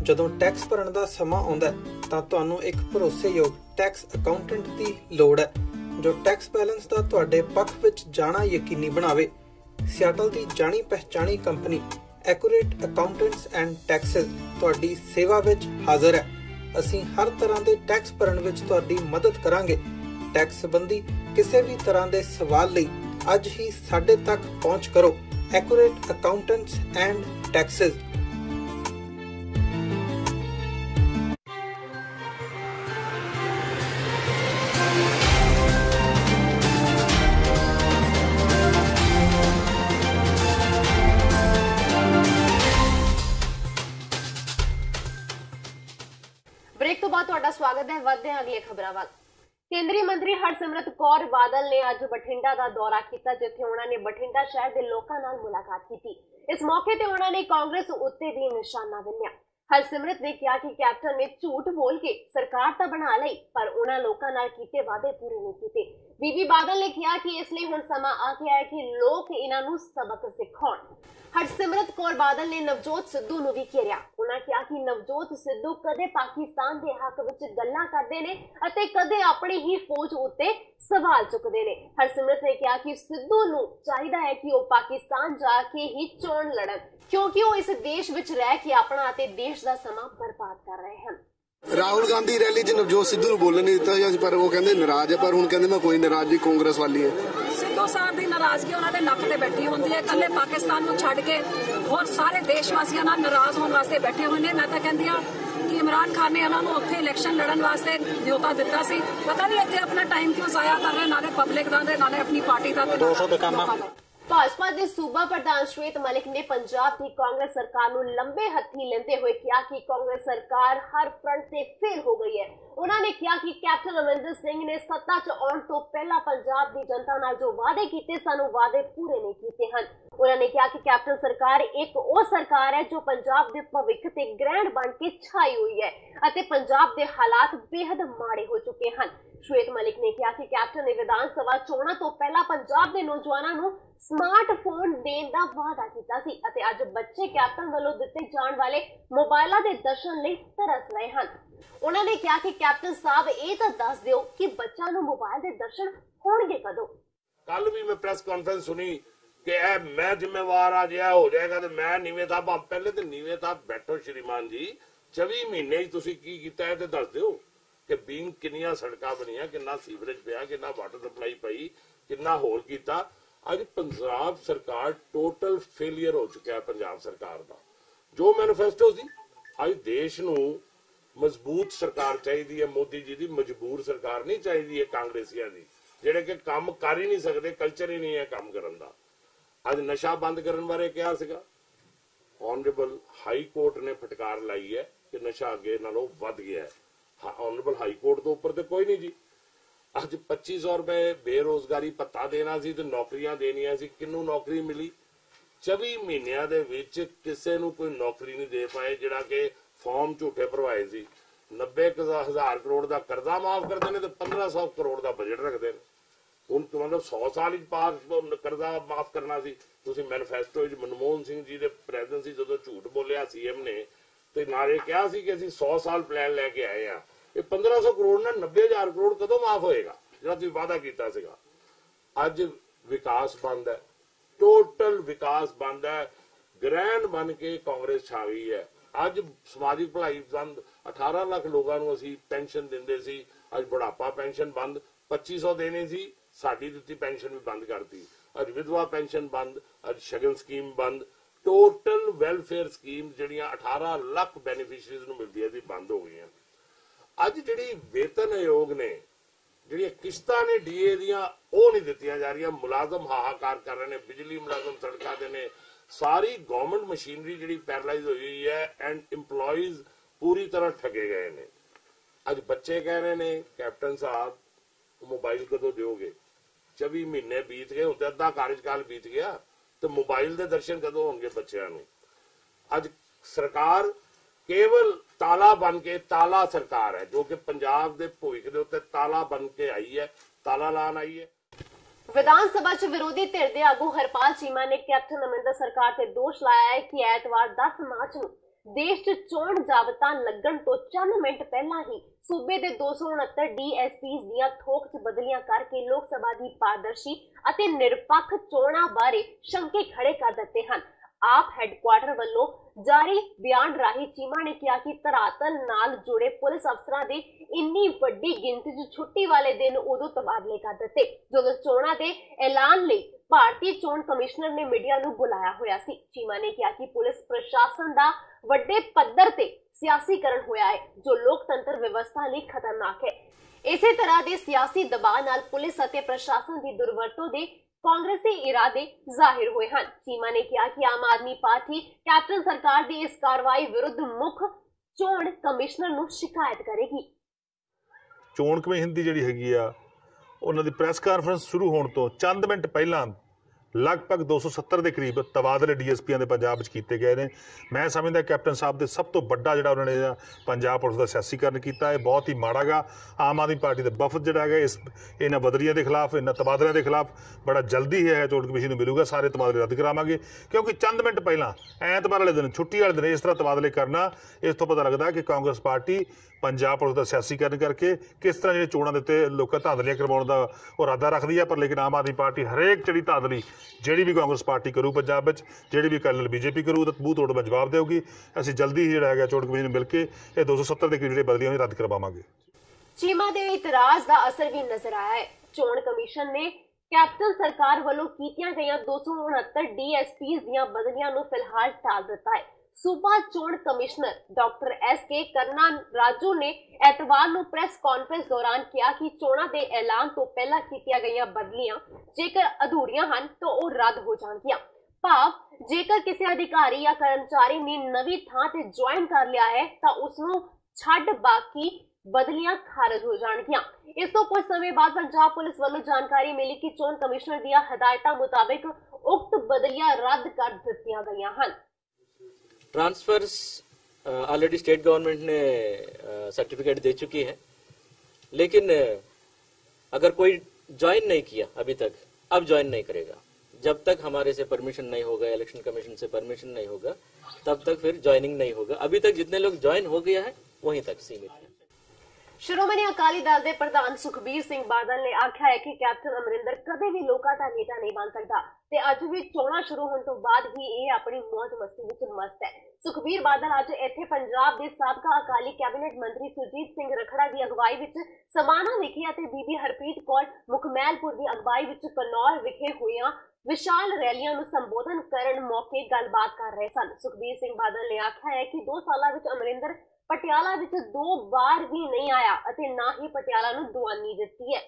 ਜਦੋਂ ਟੈਕਸ ਭਰਨ ਦਾ ਸਮਾਂ ਆਉਂਦਾ ਤਾਂ ਤੁਹਾਨੂੰ ਇੱਕ ਭਰੋਸੇਯੋਗ ਟੈਕਸ ਅਕਾਊਂਟੈਂਟ ਦੀ ਲੋੜ ਹੈ ਜੋ ਟੈਕਸ ਬੈਲੈਂਸ ਦਾ ਤੁਹਾਡੇ ਪੱਖ ਵਿੱਚ ਜਾਣਾ ਯਕੀਨੀ ਬਣਾਵੇ। ਸਿਆਟਲ ਦੀ ਜਾਣੀ ਪਹਿਚਾਣੀ company accurate accountants and taxes ਤੁਹਾਡੀ ਸੇਵਾ ਵਿੱਚ ਹਾਜ਼ਰ ਹੈ। ਅਸੀਂ ਹਰ ਤਰ੍ਹਾਂ ਦੇ ਟੈਕਸ ਭਰਨ ਵਿੱਚ ਤੁਹਾਡੀ ਮਦਦ ਕਰਾਂਗੇ। ਟੈਕਸ ਸੰਬੰਧੀ ਕਿਸੇ ਵੀ ਤਰ੍ਹਾਂ ਦੇ ਸਵਾਲ ਲਈ ਅੱਜ ਹੀ ਸਾਡੇ ਤੱਕ ਪਹੁੰਚ ਕਰੋ। Accurate Accountants and Taxes। Break तो बाद तुहाडा स्वागत है। वधदे हां अगली खबरां वल। केंद्रीय मंत्री हरसिमरत कौर बादल ने अज बठिंडा का दौरा किया, जिथे उन्होंने बठिंडा शहर के लोगों नाल मुलाकात की। इस मौके ते उन्होंने कांग्रेस उत्ते भी निशाना विन्या। हरसिमरत ने कहा कि कैप्टन ने झूठ बोल के सरकार तो बना लई, पर उन्होंने लोगों नाल कीते वादे पूरे नहीं कीते। बीबी बादल ने कहा कि इसलिए हुण समा आ गया है कि लोग इन्हां नूं सबक सिखाउण। हरसिमरत कौर बादल ने नवजोत सिद्धू नूं भी घेरिया। उन्होंने कहा कि नवजोत सिद्धू कदे पाकिस्तान के हक विच गल्लां करदे ने अते कदे अपनी ही फौज उत्ते सवाल चुकदे ने। हरसिमरत ने कहा कि सिद्धू नूं चाहीदा है कि वो पाकिस्तान जाके ही चोण लड़न, क्योंकि वो इस देश विच रह के अपना अते देश दा समा बर्बाद कर रहे हैं। राहुल गांधी रैली च नवजोत सिद्धू ਨੂੰ ਬੋਲਣ ਨਹੀਂ ਦਿੱਤਾ, ਪਰ ਉਹ ਕਹਿੰਦੇ ਨਾਰਾਜ਼ ਹੈ, ਪਰ ਹੁਣ ਕਹਿੰਦੇ ਮੈਂ ਕੋਈ ਨਾਰਾਜ਼ ਨਹੀਂ, ਕਾਂਗਰਸ ਵਾਲੀ ਹੈ। ਸਿੱਧੂ ਸਾਹਿਬ ਦੀ ਨਾਰਾਜ਼ਗੀ ਉਹਨਾਂ ਦੇ ਨੱਕ ਤੇ ਬੈਠੀ ਹੁੰਦੀ ਹੈ। ਕੱਲੇ ਪਾਕਿਸਤਾਨ ਨੂੰ ਛੱਡ ਕੇ ਹੋਰ ਸਾਰੇ ਦੇਸ਼ ਵਾਸੀਆਂ ਨਾਲ ਨਾਰਾਜ਼ ਹੋਣ ਵਾਸਤੇ ਬੈਠੇ ਹੋਏ ਨੇ। ਮੈਂ ਤਾਂ ਕਹਿੰਦੀ ਹਾਂ ਕਿ ਇਮਰਾਨ ਖਾਨ ਨੇ ਉਹਨਾਂ ਨੂੰ ਉੱਥੇ ਇਲੈਕਸ਼ਨ ਲੜਨ ਵਾਸਤੇ ਨਿਯੋਤਾ ਦਿੱਤਾ ਸੀ। ਪਤਾ ਨਹੀਂ ਇੱਥੇ ਆਪਣਾ ਟਾਈਮ ਕਿਉਂ ਜ਼ਾਇਆ ਕਰ ਰਹੇ, ਨਾਲੇ ਪਬਲਿਕ ਦਾ ਤੇ ਨਾਲੇ ਆਪਣੀ ਪਾਰਟੀ ਦਾ। 200 ਦੁਕਾਨਾਂ। भाजपा के सूबा प्रधान श्वेत मलिक ने पंजाब की कांग्रेस सरकार नूं लंबे हथी लेंदे हुए कहा कि कांग्रेस सरकार हर फ्रंट से फेल हो गई है। उन्होंने कहा कि कैप्टन अमरिंदर सिंह ने सत्ता च आउण तो पहला पंजाब की जनता नाल जो वादे कीते सन वादे पूरे नहीं कीते हैं। उन्होंने कहा कि कैप्टन सरकार एक वो सरकार है जो पंजाब के भविख ते ग्रहण बन के छाई हुई है अते पंजाब के हालात बेहद माड़े हो चुके हैं। श्वेत मलिक ने कहा कि कैप्टन ने विधान सभा चोणां तो पहला पंजाब के नौजवानों नूं स्मार्टफोन देण दा वादा कीता सी अते अज बच्चे कैप्टन वालों दिते जाण वाले मोबाइलां दे दर्शन लई तरस रहे हैं। उन्होंने कहा कि कैप्टन साहब ये तो दस दिओ कि बच्चों नूं मोबाइल दे दर्शन होणगे कदों। कल भी मैं प्रेस कॉन्फ्रेंस सुनी कि मैं जिम्मेवार आज यह हो जाएगा तो मैं नीवे था। पहले तो नीवे था बैठो श्रीमान जी, 24 महीने तुसीं की कीता है ते दस दिओ कि बींग किन्नियां सड़कां बनियां, किन्ना सीवरेज पिया, किन्ना वाटर सप्लाई पई, किन्ना होर कीता। अज पंजाब सरकार टोटल फेलियर हो चुका है। पंजाब सरकार का जो मैनिफेस्टो सी, अज देश नूं मजबूत सरकार चाहिए है। मोदी जी की मजबूर सरकार नहीं चाहिए है कांग्रेसियां दी, जिहड़े कि काम कर ही नहीं सकते, कल्चर ही नहीं है काम करन दा। अज नशा बंद करन बारे कहा सीगा, ऑनरेबल हाई कोर्ट ने फटकार लाई है कि नशा अगे नालों वध गया है। ऑनरेबल हाई कोर्ट तो उपर तो कोई नहीं जी। अज 2500 रुपए बेरोजगारी भत्ता देना सी ते नौकरियां देनियां सी, किन्नू नौकरी मिली? 24 महीनों दे विच किसे नू कोई नौकरी नहीं दे पाए, जिहड़ा कि फॉर्म झूठे भरवाए सी। 90,000 करोड़ का कर्जा माफ करते हैं तो 1500 करोड़ का बजट रखते हैं। हुण मतलब 100 साल पास कर्जा माफ करना सी। तुसीं मैनीफेस्टो मनमोहन सिंह जी के प्रेसिडेंट सी, जदों झूठ बोलिया सीएम ने ते नारे कहा सी कि असीं 100 साल प्लान लैके आए हैं। ये 1500 करोड़ ना 90,000 करोड़ कदों माफ होएगा जिहड़ा तुसीं वादा कीता सीगा? अज विकास बंद है, टोटल विकास बंद है। ग्रैंड बन के कांग्रेस छा गई है। अज समाजिक भलाई बंद, 18 लाख लोगों को असीं पेंशन दिंदे सी, अज बुढ़ापा पेंशन बंद। 2500 देने सी, साडी दित्ती पेंशन भी बंद करती। अज विधवा पेंशन बंद, अज शगन स्कीम बंद। टोटल वैलफेयर स्कीम जिहड़ियां 18 लाख बेनीफिशरीज नूं मिलदी है बंद हो गई हैं। अज जिहड़ी वेतन आयोग ने जिहड़ियां किश्तां ने डीए दियां ओह नहीं दित्तियां जा रही। मुलाजम हाहाकार कर रहे हैं, बिजली मुलाजम सड़कां ते ने, सारी गवर्नमेंट मशीनरी जिहड़ी पैरालाइज हुई है एंड इंप्लॉइज पूरी तरह ठगे गए ने। अज बच्चे कह रहे ने कैप्टन साहब मोबाइल कदों दोगे? 24 महीने बीत गए, हुण अद्धा कार्यकाल बीत गया, तो मोबाइल के दर्शन कदों होंगे बच्चों नूं? अज सरकार केवल ताला बन के, ताला सरकार है जो कि पंजाब के भविख के उत्ते ताला बन के आई है, ताला लान आई है। विधान सभा च विरोधी धिर दे आगू हरपाल चीमा ने कैप्टन अमरिंदर सरकार ते दोष लाया है कि ऐतवार 10 मार्च नूं देश च चोण जाबता लगन तो चंद मिनट पहला ही सूबे के 269 DSPs दियां थोक च बदलियां करके लोक सभा की पारदर्शी अते निरपक्ष चोणां बारे शंके खड़े कर दिते हैं। ਆਪ ਹੈੱਡਕੁਆਰਟਰ ਵੱਲੋਂ ਜਾਰੀ ਬਿਆਨ ਰਾਹੀਂ ਚੀਮਾ ਨੇ ਕਿਹਾ ਕਿ ਧਰਾਤਲ ਨਾਲ ਜੁੜੇ ਪੁਲਿਸ ਅਫਸਰਾਂ ਦੇ ਇੰਨੀ ਵੱਡੀ ਗਿਣਤੀ 'ਚ ਛੁੱਟੀ ਵਾਲੇ ਦਿਨ ਉਦੋਂ ਤਬਾਦਲੇ ਕਰ ਦਿੱਤੇ ਜਦੋਂ ਚੋਣਾਂ ਦੇ ਐਲਾਨ ਲਈ ਭਾਰਤੀ ਚੋਣ ਕਮਿਸ਼ਨਰ ਨੇ ਮੀਡੀਆ ਨੂੰ ਬੁਲਾਇਆ ਹੋਇਆ ਸੀ। ਚੀਮਾ ਨੇ ਕਿਹਾ ਕਿ ਪੁਲਿਸ ਪ੍ਰਸ਼ਾਸਨ ਦਾ ਵੱਡੇ ਪੱਧਰ ਤੇ ਸਿਆਸੀਕਰਨ ਹੋਇਆ ਹੈ ਜੋ ਲੋਕਤੰਤਰ ਵਿਵਸਥਾ ਲਈ ਖਤਰਨਾਕ ਹੈ। ਇਸੇ ਤਰ੍ਹਾਂ ਦੇ ਸਿਆਸੀ ਦਬਾਅ ਨਾਲ ਪੁਲਿਸ ਅਤੇ ਪ੍ਰਸ਼ਾਸਨ ਦੀ ਦੁਰਵਰਤੋਂ ਦੇ ਕਾਂਗਰਸੀ ਇਰਾਦੇ ਜ਼ਾਹਿਰ ਹੋਏ ਹਨ। ਚੀਮਾ ਨੇ ਕਿਹਾ ਕਿ ਆਮ ਆਦਮੀ ਪਾਰਟੀ ਕੈਪਟਨ ਸਰਕਾਰ ਦੀ ਇਸ ਕਾਰਵਾਈ ਵਿਰੁੱਧ ਮੁੱਖ ਚੋਣ ਕਮਿਸ਼ਨਰ ਨੂੰ ਸ਼ਿਕਾਇਤ ਕਰੇਗੀ। ਚੋਣ ਕਮਿਸ਼ਨ ਦੀ ਜਿਹੜੀ ਹੈਗੀ ਆ ਉਹਨਾਂ ਦੀ ਪ੍ਰੈਸ ਕਾਨਫਰੰਸ ਸ਼ੁਰੂ ਹੋਣ ਤੋਂ ਚੰਦ ਮਿੰਟ ਪਹਿਲਾਂ ਲਗਭਗ 270 ਦੇ ਕਰੀਬ ਤਬਾਦਲੇ ਡੀਐਸਪੀਆਂ ਦੇ ਪੰਜਾਬ ਵਿੱਚ ਕੀਤੇ ਗਏ ਨੇ। ਮੈਂ ਸਮਝਦਾ ਕੈਪਟਨ ਸਾਹਿਬ ਦੇ ਸਭ ਤੋਂ ਵੱਡਾ ਜਿਹੜਾ ਉਹਨਾਂ ਨੇ ਪੰਜਾਬ ਪੁਲਿਸ ਦਾ ਸਿਆਸੀਕਰਨ ਕੀਤਾ ਹੈ ਬਹੁਤ ਹੀ ਮਾੜਾ ਗਾ। ਆਮ ਆਦਮੀ ਪਾਰਟੀ ਦਾ ਵਫਦ ਜਿਹੜਾ ਹੈਗਾ ਇਹਨਾਂ ਬਦਲੀਆਂ ਦੇ ਖਿਲਾਫ ਇਹਨਾਂ ਤਬਾਦਲਿਆਂ ਦੇ ਖਿਲਾਫ ਬੜਾ ਜਲਦੀ ਹੈ ਚੋਣ ਕਮਿਸ਼ਨ ਨੂੰ ਮਿਲੂਗਾ। ਸਾਰੇ ਤਬਾਦਲੇ ਰੱਦ ਕਰਾਵਾਂਗੇ ਕਿਉਂਕਿ ਚੰਦ ਮਿੰਟ ਪਹਿਲਾਂ ਐਤਵਾਰ ਵਾਲੇ ਦਿਨ ਛੁੱਟੀ ਵਾਲੇ ਦਿਨ ਇਸ ਤਰ੍ਹਾਂ ਤਬਾਦਲੇ ਕਰਨਾ ਇਸ ਤੋਂ ਪਤਾ ਲੱਗਦਾ ਕਿ ਕਾਂਗਰਸ ਪਾਰਟੀ ਪੰਜਾਬ ਪੁਲਿਸ ਦਾ ਸਿਆਸੀਕਰਨ ਕਰਕੇ ਕਿਸ ਤਰ੍ਹਾਂ ਜਿਹੜੇ ਚੋਣਾਂ ਦੇ ਉੱਤੇ ਲੋਕਾਂ ਧਾਂਦਲੀਆਂ ਕਰਵਾਉਣ ਦਾ ਉਹ ਇਰਾਦਾ ਰੱਖਦੀ ਹੈ। ਪਰ ਲੇਕਿਨ ਆਮ ਆਦਮੀ ਪਾਰਟੀ ਹਰੇਕ ਜਿਹੜੀ ਧਾਂਦਲੀ ਜਿਹੜੀ ਵੀ ਕਾਂਗਰਸ ਪਾਰਟੀ ਕਰੂ ਪੰਜਾਬ ਵਿੱਚ ਜਿਹੜੀ ਵੀ ਕੱਲ੍ਹ ਬੀਜੇਪੀ ਕਰੂ ਤਾਂ ਮੂੰਹ ਤੋੜ ਜਵਾਬ ਦੇਊਗੀ। ਅਸੀਂ ਜਲਦੀ ਹੀ ਜਿਹੜਾ ਹੈਗਾ ਚੋਣ ਕਮਿਸ਼ਨ ਨੂੰ ਮਿਲ ਕੇ ਇਹ 270 ਦੇ ਜਿਹੜੇ ਬਦਲੀਆਂ ਰੱਦ ਕਰਵਾਵਾਂਗੇ। ਚੀਮਾ ਦੇ ਇਤਰਾਜ਼ ਦਾ ਅਸਰ ਵੀ ਨਜ਼ਰ ਆਇਆ ਹੈ। ਚੋਣ ਕਮਿਸ਼ਨ ਨੇ ਕੈਪਟਨ ਸਰਕਾਰ ਵੱਲੋਂ ਕੀਤੀਆਂ ਗਈਆਂ 269 ਡੀਐਸਪੀਜ਼ ਦੀਆਂ ਬਦਲੀਆਂ ਨੂੰ ਫਿਲਹਾਲ ਟਾਲ ਦਿੱਤਾ ਹੈ। सूबा चोण कमिश्नर डॉक्टर एस.के. करना राजू ने एतवार ਨੂੰ ਪ੍ਰੈਸ ਕਾਨਫਰੰਸ ਦੌਰਾਨ ਕਿਹਾ ਕਿ ਚੋਣਾਂ ਦੇ ਐਲਾਨ ਤੋਂ ਪਹਿਲਾਂ ਕੀਤੀਆਂ ਗਈਆਂ ਬਦਲੀਆਂ ਜੇਕਰ ਅਧੂਰੀਆਂ ਹਨ ਤਾਂ ਉਹ ਰੱਦ ਹੋ ਜਾਣਗੀਆਂ। ਭਾਵ ਜੇਕਰ ਕਿਸੇ ਅਧਿਕਾਰੀ ਜਾਂ ਕਰਮਚਾਰੀ ਨੇ ਨਵੀਂ ਥਾਂ ਤੇ ਜੁਆਇਨ ਕਰ ਲਿਆ ਹੈ ਤਾਂ ਉਸ ਨੂੰ ਛੱਡ ਬਾਕੀ ਬਦਲੀਆਂ ਖਾਰਜ ਹੋ ਜਾਣਗੀਆਂ। ਇਸ ਤੋਂ ਕੁਝ ਸਮੇਂ ਬਾਅਦ ਪੰਜਾਬ ਪੁਲਿਸ ਵੱਲੋਂ ਜਾਣਕਾਰੀ ਮਿਲੀ ਕਿ ਚੋਣ ਕਮਿਸ਼ਨਰ ਦੀਆਂ ਹਦਾਇਤਾਂ ਮੁਤਾਬਿਕ ਉਕਤ ਬਦਲੀਆਂ ਰੱਦ ਕਰ ਦਿੱਤੀਆਂ ਗਈਆਂ ਹਨ। ट्रांसफर्स ऑलरेडी स्टेट गवर्नमेंट ने सर्टिफिकेट दे चुकी है, लेकिन अगर कोई ज्वाइन नहीं किया अभी तक, अब ज्वाइन नहीं करेगा। जब तक हमारे से परमिशन नहीं होगा, इलेक्शन कमीशन से परमिशन नहीं होगा, तब तक फिर ज्वाइनिंग नहीं होगा। अभी तक जितने लोग ज्वाइन हो गया है वहीं तक सीमित है। ਸ਼੍ਰੋਮਣੀ ਅਕਾਲੀ ਦਲ ਦੇ ਪ੍ਰਧਾਨ ਸੁਖਬੀਰ ਸਿੰਘ ਬਾਦਲ ਨੇ ਆਖਿਆ ਹੈ ਕਿ ਕੈਪਟਨ ਅਮਰਿੰਦਰ ਕਦੇ ਵੀ ਲੋਕਾਂ ਦਾ ਨੇਤਾ ਨਹੀਂ ਬਣ ਸਕਦਾ ਤੇ ਅੱਜ ਵੀ ਚੋਣਾਂ ਸ਼ੁਰੂ ਹੋਣ ਤੋਂ ਬਾਅਦ ਹੀ ਇਹ ਆਪਣੀ ਮੌਜ ਮਸਤੀ ਵਿੱਚ ਮਸਤ ਹੈ। ਸੁਖਬੀਰ ਬਾਦਲ ਅੱਜ ਇੱਥੇ ਪੰਜਾਬ ਦੇ ਸਾਬਕਾ ਅਕਾਲੀ ਕੈਬਨਿਟ ਮੰਤਰੀ ਸੁਰਜੀਤ ਸਿੰਘ ਰਖੜਾ ਦੀ ਅਗਵਾਈ ਵਿੱਚ ਸਮਾਣਾ ਵਿਖੇ ਅਤੇ ਬੀਬੀ ਹਰਪ੍ਰੀਤ ਕੌਰ ਮੁਖਮੈਲਪੁਰ ਦੀ ਅਗਵਾਈ ਵਿੱਚ ਕਨੌਰ ਵਿਖੇ ਹੋਈਆਂ ਵਿਸ਼ਾਲ ਰੈਲੀਆਂ ਨੂੰ ਸੰਬੋਧਨ ਕਰਨ ਮੌਕੇ ਗੱਲਬਾਤ ਕਰ ਰਹੇ ਸਨ। ਸੁਖਬੀਰ ਸਿੰਘ ਬਾਦਲ ਨੇ ਆਖਿਆ ਹੈ ਕਿ 2 ਸਾਲਾਂ ਵਿੱਚ ਅਮਰਿੰਦਰ ਪਟਿਆਲਾ ਵਿੱਚ 2 ਵਾਰ ਵੀ ਨਹੀਂ ਆਇਆ ਅਤੇ ਨਾ ਹੀ ਪਟਿਆਲਾ ਨੂੰ ਦੁਆਨੀ ਦਿੱਤੀ ਹੈ।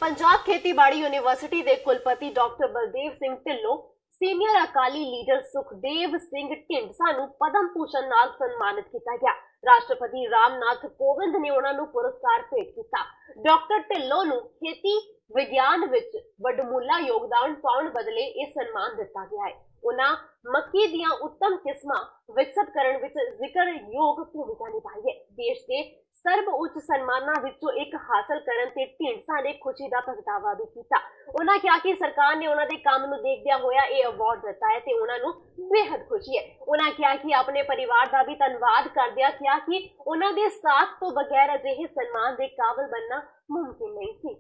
ਪੰਜਾਬ ਖੇਤੀਬਾੜੀ ਯੂਨੀਵਰਸਿਟੀ ਦੇ ਕੁਲਪਤੀ doctor Baldev Singh Dhillon, senior Akali leader Sukhdev Singh Dhindsa ਨੂੰ ਪਦਮ ਭੂਸ਼ਣ ਨਾਲ ਸਨਮਾਨਿਤ ਕੀਤਾ ਗਿਆ। ਰਾਸ਼ਟਰਪਤੀ ਰਾਮਨਾਥ ਕੋਵਿੰਦ ਨੇ ਉਹਨਾਂ ਨੂੰ ਪੁਰਸਕਾਰ ਭੇਟ ਕੀਤਾ। ਡਾਕਟਰ ਢਿੱਲੋਂ ਨੂੰ ਖੇਤੀ ਵਿਗਿਆਨ ਵਿੱਚ ਵੱਡਮੁੱਲਾ ਯੋਗਦਾਨ ਪਾਉਣ ਬਦਲੇ ਇਹ ਸਨਮਾਨ ਦਿੱਤਾ ਗਿਆ ਹੈ। ਉਹਨਾਂ ਮੱਕੀ ਦੀਆਂ ਉੱਤਮ ਕਿਸਮਾਂ ਵਿਕਸਿਤ ਕਰਨ ਵਿੱਚ ਜ਼ਿਕਰਯੋਗ ਭੂਮਿਕਾ ਨਿਭਾਈ ਹੈ। ਦੇਸ਼ ਦੇ ਸਰਬ ਉੱਚ ਸਨਮਾਨਾਂ ਵਿੱਚੋਂ ਇੱਕ ਹਾਸਲ ਕਰਨ ਤੇ ਢੀਂਡਸਾ ਨੇ ਖੁਸ਼ੀ ਦਾ ਪ੍ਰਗਟਾਵਾ ਵੀ ਕੀਤਾ। ਉਹਨਾਂ ਕਿਹਾ ਕਿ ਸਰਕਾਰ ਨੇ ਉਹਨਾਂ ਦੇ ਕੰਮ ਨੂੰ ਦੇਖਦਿਆਂ ਹੋਇਆ ਇਹ ਅਵਾਰਡ ਦਿੱਤਾ ਹੈ ਤੇ ਉਹਨਾਂ ਨੂੰ ਬੇहद ਖੁਸ਼ੀ ਹੈ। ਉਹਨਾਂ ਕਿਹਾ ਕਿ ਆਪਣੇ ਪਰਿਵਾਰ ਦਾ ਵੀ ਧੰਨਵਾਦ ਕਰਦਿਆਂ ਕਿਹਾ ਕਿ ਉਹਨਾਂ ਦੇ ਸਾਥ ਤੋਂ ਬਗੈਰ ਅਜਿਹੇ ਸਨਮਾਨ ਦੇ ਕਾਬਿਲ ਬਣਨਾ ਮੁਮਕਿਨ ਨਹੀਂ ਸੀ।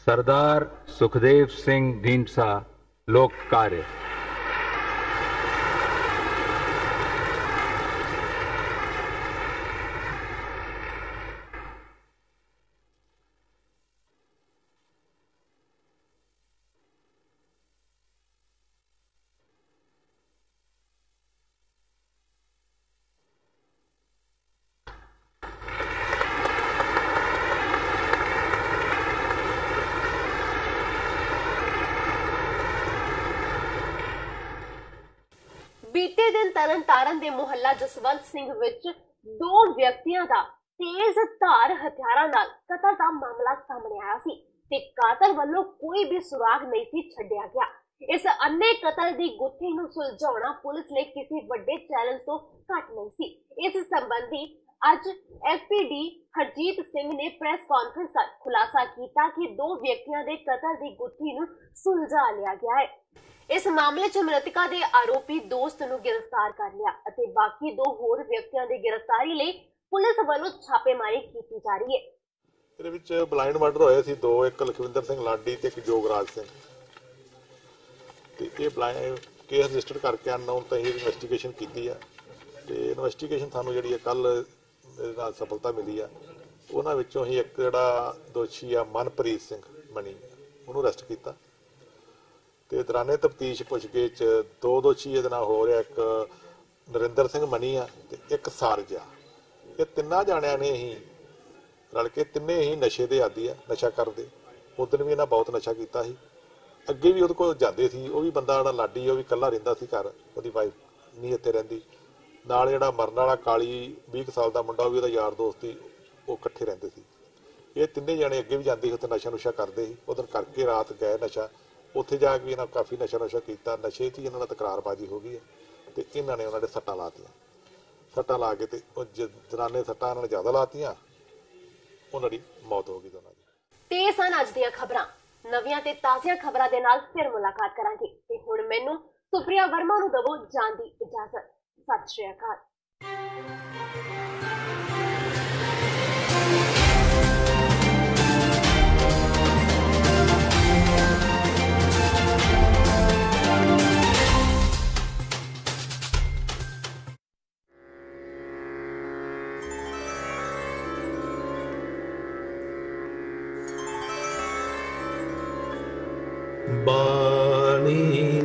सरदार सुखदेव सिंह ढींडसा लोक कार्य। ਬੀਤੇ ਦਿਨ ਤਰਨਤਾਰਨ ਦੇ ਮੁਹੱਲਾ ਜਸਵੰਤ ਸਿੰਘ ਵਿੱਚ 2 ਵਿਅਕਤੀਆਂ ਦਾ ਤੇਜ਼ ਧਾਰ ਹਥਿਆਰਾਂ ਨਾਲ ਕਤਲ ਦਾ ਮਾਮਲਾ ਸਾਹਮਣੇ ਆਇਆ ਸੀ ਤੇ ਕਾਤਲ ਵੱਲੋਂ ਕੋਈ ਵੀ ਸੁਰਾਗ ਨਹੀਂ ਸੀ ਛੱਡਿਆ ਗਿਆ। ਇਸ ਅੰਨੇ ਕਤਲ ਦੀ ਗੁੱਥੀ ਨੂੰ ਸੁਲਝਾਉਣਾ ਪੁਲਿਸ ਲਈ ਕਿਸੇ ਵੱਡੇ ਚੈਲੰਜ ਤੋਂ ਘੱਟ ਨਹੀਂ ਸੀ। ਇਸ ਸੰਬੰਧੀ ਅੱਜ ਐਸਪੀਡੀ ਹਰਜੀਤ ਸਿੰਘ ਨੇ ਪ੍ਰੈਸ ਕਾਨਫਰੰਸ ਕਰ ਖੁਲਾਸਾ ਕੀਤਾ ਕਿ 2 ਵਿਅਕਤੀਆਂ ਦੇ ਕਤਲ ਦੀ ਗੁੱਥੀ ਨੂੰ ਸੁਲਝਾ ਲਿਆ ਗਿਆ ਹੈ। ਇਸ ਮਾਮਲੇ 'ਚ ਮ੍ਰਿਤਕਾ ਦੇ ਆਰੋਪੀ ਦੋਸਤ ਨੂੰ ਗ੍ਰਿਫਤਾਰ ਕਰ ਲਿਆ ਅਤੇ ਬਾਕੀ 2 ਹੋਰ ਵਿਅਕਤੀਆਂ ਦੀ ਗ੍ਰਿਫਤਾਰੀ ਲਈ ਪੁਲਿਸ ਵੱਲੋਂ ਛਾਪੇਮਾਰੀ ਕੀਤੀ ਜਾ ਰਹੀ ਹੈ। ਇਹਦੇ ਵਿੱਚ ਬਲਾਈਂਡ ਮਰਡਰ ਹੋਏ ਸੀ 2, ਇੱਕ ਲਖਵਿੰਦਰ ਸਿੰਘ ਲਾਡੀ ਤੇ ਇੱਕ ਜੋਗਰਾਜ ਸਿੰਘ। ਤੇ ਇਹ ਕੇਸ ਰਜਿਸਟਰ ਕਰਕੇ ਅਨਨੋਨ ਤਾਂ ਇਹ ਇਨਵੈਸਟੀਗੇਸ਼ਨ ਕੀਤੀ ਆ ਤੇ ਇਨਵੈਸਟੀਗੇਸ਼ਨ ਸਾਨੂੰ ਜਿਹੜੀ ਹੈ ਕੱਲ ਨਾਲ ਸਫਲਤਾ ਮਿਲੀ ਆ। ਉਹਨਾਂ ਵਿੱਚੋਂ ਹੀ ਇੱਕ ਜਿਹੜਾ ਦੋਸ਼ੀ ਆ ਮਨਪ੍ਰੀਤ ਸਿੰਘ ਮਣੀ ਉਹਨੂੰ ਅਰੈਸਟ ਕੀਤਾ ਤੇ ਦੌਰਾਨੇ ਤਫਤੀਸ਼ ਪੁੱਛਗਿੱਛ 2 ਦੋਸ਼ੀ ਇਹਦੇ ਨਾਲ ਹੋ ਰਿਹਾ, ਇੱਕ ਨਰਿੰਦਰ ਸਿੰਘ ਮਣੀ ਆ ਤੇ ਇੱਕ ਸਾਰਜ ਆ। ਇਹ ਤਿੰਨਾਂ ਜਾਣਿਆਂ ਨੇ ਹੀ ਰਲ ਕੇ ਤਿੰਨੇ ਹੀ ਨਸ਼ੇ ਦੇ ਆਦੀ ਆ, ਨਸ਼ਾ ਕਰਦੇ। ਉਦੋਂ ਵੀ ਇਹਨਾਂ ਬਹੁਤ ਨਸ਼ਾ ਕੀਤਾ ਸੀ, ਅੱਗੇ ਵੀ ਉਹਦੇ ਕੋਲ ਜਾਂਦੇ ਸੀ। ਉਹ ਵੀ ਬੰਦਾ ਜਿਹੜਾ ਲਾਡੀ ਉਹ ਵੀ ਇਕੱਲਾ ਰਹਿੰਦਾ ਸੀ ਘਰ, ਉਹਦੀ ਵਾਈਫ ਨਹੀਂ ਇੱਥੇ ਰਹਿੰਦੀ। ਨਾਲ ਜਿਹੜਾ ਮਰਨ ਵਾਲਾ ਕਾਲੀ 20 ਸਾਲ ਦਾ ਮੁੰਡਾ ਉਹ ਵੀ ਉਹਦਾ ਯਾਰ ਦੋਸਤ ਸੀ, ਉਹ ਇਕੱਠੇ ਰਹਿੰਦੇ ਸੀ। ਇਹ ਤਿੰਨੇ ਜਾਣੇ ਅੱਗੇ ਵੀ ਜਾਂਦੇ ਸੀ, ਉੱਥੇ ਨਸ਼ਾ ਨੁਸ਼ਾ ਕਰਦੇ ਸੀ। ਉਦੋਂ ਕਰਕੇ ਰਾਤ ਗਏ ਨਸ਼ਾ, ਉੱਥੇ ਜਾ ਕੇ ਇਹਨਾਂ ਕਾਫੀ ਨਸ਼ਾ ਨੁਸ਼ਾ ਕੀਤਾ। ਨਸ਼ੇ 'ਚ ਹੀ ਇਹਨਾਂ ਦਾ ਤਕਰਾਰਬਾਜ਼ੀ ਹੋ ਗਈ ਹੈ ਤੇ ਇਹਨਾਂ ਨੇ ਉਹਨਾਂ ਦੇ ਸੱਟਾਂ ਲਾਤੀਆਂ। ਸੱਟਾਂ ਲਾ ਕੇ ਤੇ ਉਹ ਜਨਾਨੇ ਸੱਟਾਂ ਇਹਨਾਂ ਨੇ ਜ਼ਿਆਦਾ ਲਾਤੀਆਂ, ਉਹਨਾਂ ਦੀ ਮੌਤ ਹੋ ਗਈ ਦੋਨਾਂ ਦੀ। ਤੇ ਇਹ ਸਨ ਅੱਜ ਦੀਆਂ ਖਬਰਾਂ। ਨਵੀਆਂ ਤੇ ਤਾਜ਼ੀਆਂ ਖਬਰਾਂ ਦੇ ਨਾਲ ਫਿਰ ਮੁਲਾਕਾਤ ਕਰਾਂਗੇ ਤੇ ਹੁਣ ਮੈਨੂੰ ਸੁਪ੍ਰਿਆ ਵਰਮਾ ਨੂੰ ਦਵੋ ਜਾਣ ਦੀ ਇਜਾਜ਼ਤ। ਸਤਿ ਸ਼੍ਰੀ ਅਕਾਲ। ਬਾਣੀ